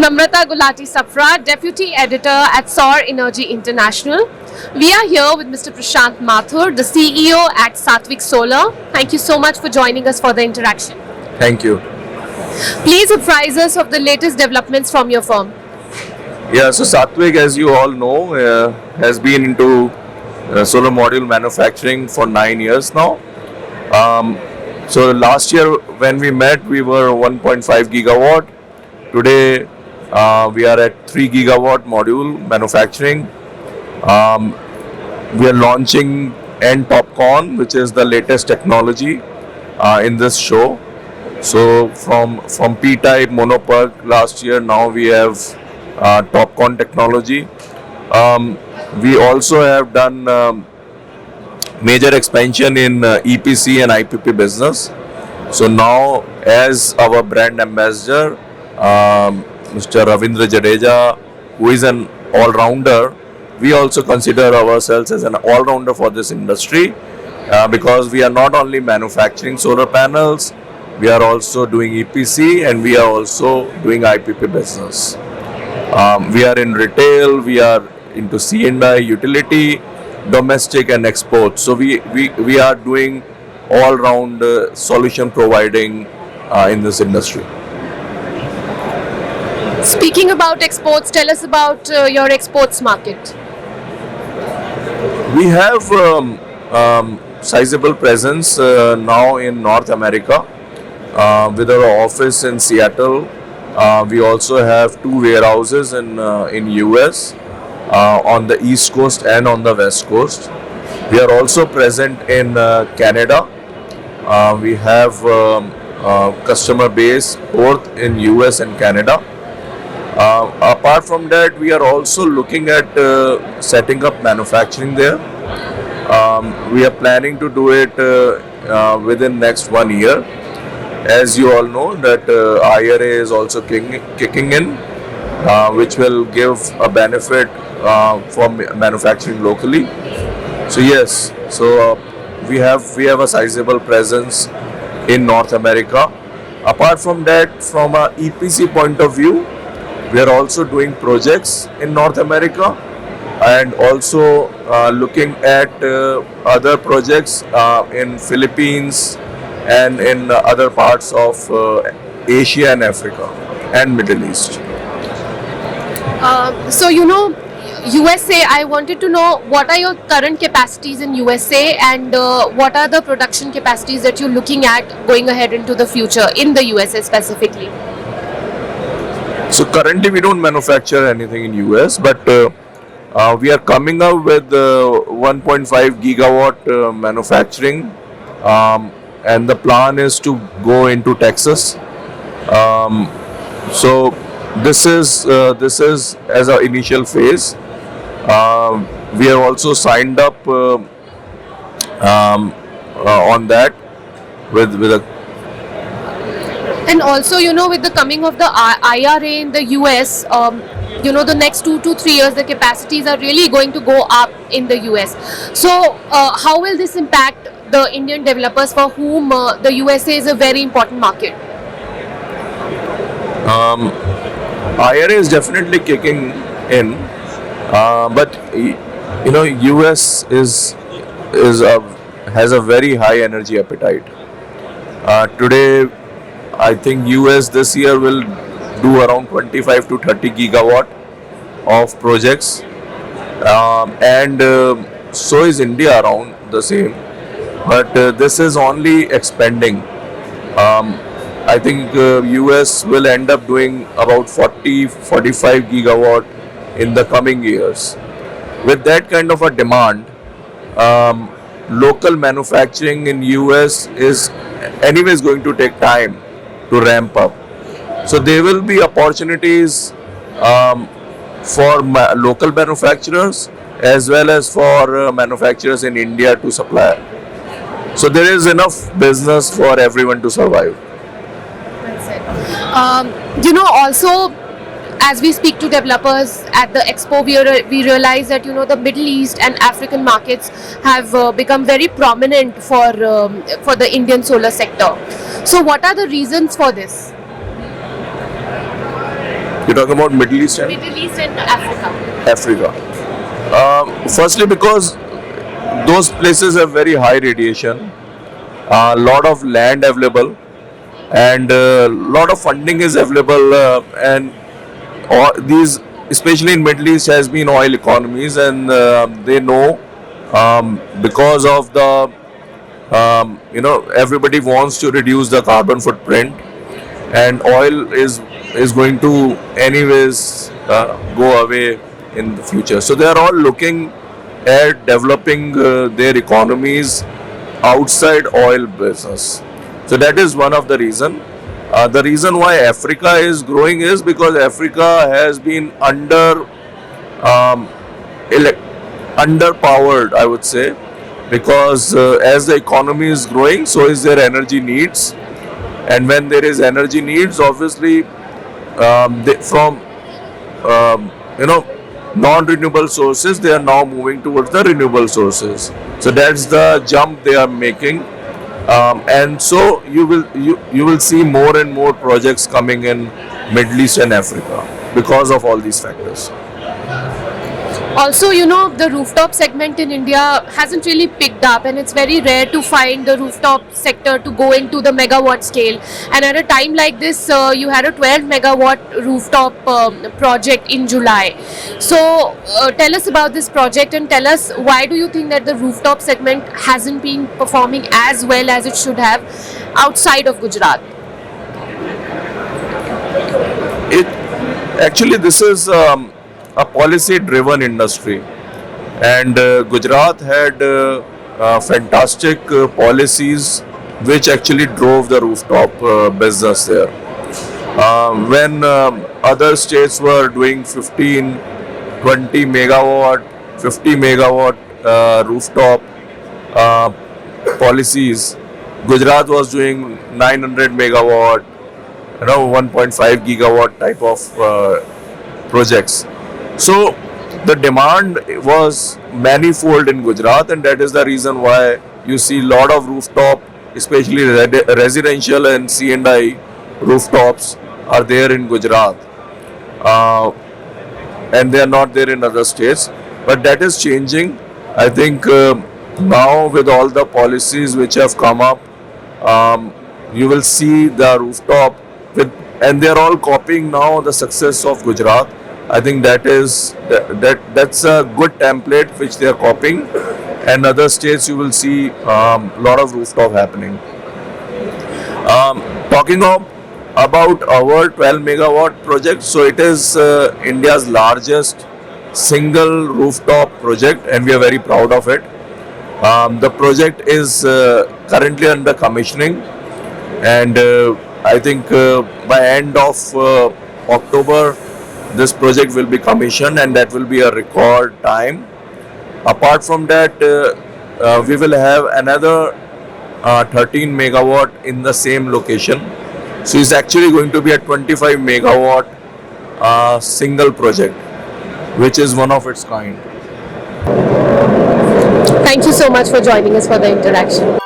Namrata Gulati Safra, Deputy Editor at SOAR Energy International. We are here with Mr. Prashant Mathur, the CEO at Satvik Solar. Thank you so much for joining us for the interaction. Thank you. Please apprise us of the latest developments from your firm. Yeah, so Satvik, as you all know, has been into solar module manufacturing for 9 years now. So last year when we met, we were 1.5 gigawatt. Today we are at 3 gigawatt module manufacturing. We are launching N-TOPCon, which is the latest technology in this show. So from P-type monoPERC last year, now we have TOPCon technology. We also have done major expansion in EPC and IPP business. So now, as our brand ambassador, Mr. Ravindra Jadeja, who is an all-rounder, we also consider ourselves as an all-rounder for this industry because we are not only manufacturing solar panels, we are also doing EPC and we are also doing IPP business. We are in retail, we are into C&I, utility, domestic and export. So we are doing all-round solution providing in this industry. Speaking about exports, tell us about your exports market. We have sizable presence now in North America with our office in Seattle. We also have 2 warehouses in US on the East Coast and on the West Coast. We are also present in Canada. We have customer base both in US and Canada. Apart from that, we are also looking at setting up manufacturing there. We are planning to do it within next 1 year. As you all know that IRA is also kicking in, which will give a benefit for manufacturing locally. So yes, so we have a sizable presence in North America. Apart from that, from a EPC point of view, we are also doing projects in North America and also looking at other projects in Philippines and in other parts of Asia and Africa and Middle East. So USA, I wanted to know what are your current capacities in USA and what are the production capacities that you're looking at going ahead into the future in the USA specifically? So currently we don't manufacture anything in US, but we are coming up with 1.5 gigawatt manufacturing, and the plan is to go into Texas. So this is as our initial phase. We have also signed up on that with a. And also, with the coming of the IRA in the US, the next 2 to 3 years, the capacities are really going to go up in the US. So, how will this impact the Indian developers for whom the USA is a very important market? IRA is definitely kicking in, but US has a very high energy appetite. Today, I think US this year will do around 25 to 30 gigawatt of projects, and so is India around the same. But this is only expanding. I think US will end up doing about 40-45 gigawatt in the coming years. With that kind of a demand, local manufacturing in US is anyways going to take time to ramp up. So there will be opportunities for local manufacturers as well as for manufacturers in India to supply. So there is enough business for everyone to survive. That's it. Also, as we speak to developers at the expo, we realize that the Middle East and African markets have become very prominent for the Indian solar sector. So, what are the reasons for this? You're talking about Middle East and Middle East and Africa. Africa. Firstly, because those places have very high radiation, a lot of land available, and a lot of funding is available, and all these, especially in Middle East, has been oil economies, and they know, because of the everybody wants to reduce the carbon footprint, and oil is going to anyways go away in the future. So they are all looking at developing their economies outside oil business. So that is one of the reason. The reason why Africa is growing is because Africa has been um, underpowered, I would say, because as the economy is growing, so is their energy needs, and when there is energy needs, obviously, from non-renewable sources, they are now moving towards the renewable sources. So that's the jump they are making, and so you will see more and more projects coming in Middle East and Africa because of all these factors. Also, the rooftop segment in India hasn't really picked up, and it's very rare to find the rooftop sector to go into the megawatt scale. And at a time like this, you had a 12 megawatt rooftop project in July. So, tell us about this project and tell us, why do you think that the rooftop segment hasn't been performing as well as it should have outside of Gujarat? It actually, this is a policy-driven industry, and Gujarat had fantastic policies which actually drove the rooftop business there. When other states were doing 15, 20 megawatt, 50 megawatt rooftop policies, Gujarat was doing 900 megawatt, 1.5 gigawatt type of projects. So the demand was manifold in Gujarat, and that is the reason why you see a lot of rooftop, especially residential and C&I rooftops, are there in Gujarat, and they are not there in other states. But that is changing. I think now with all the policies which have come up, you will see the rooftop and they are all copying now the success of Gujarat. I think that's a good template which they are copying, and other states you will see lot of rooftop happening. Talking about our 12 megawatt project, so it is India's largest single rooftop project, and we are very proud of it. The project is currently under commissioning, and I think by end of October, this project will be commissioned, and that will be a record time. Apart from that, we will have another 13 megawatt in the same location. So it's actually going to be a 25 megawatt single project, which is one of its kind. Thank you so much for joining us for the interaction.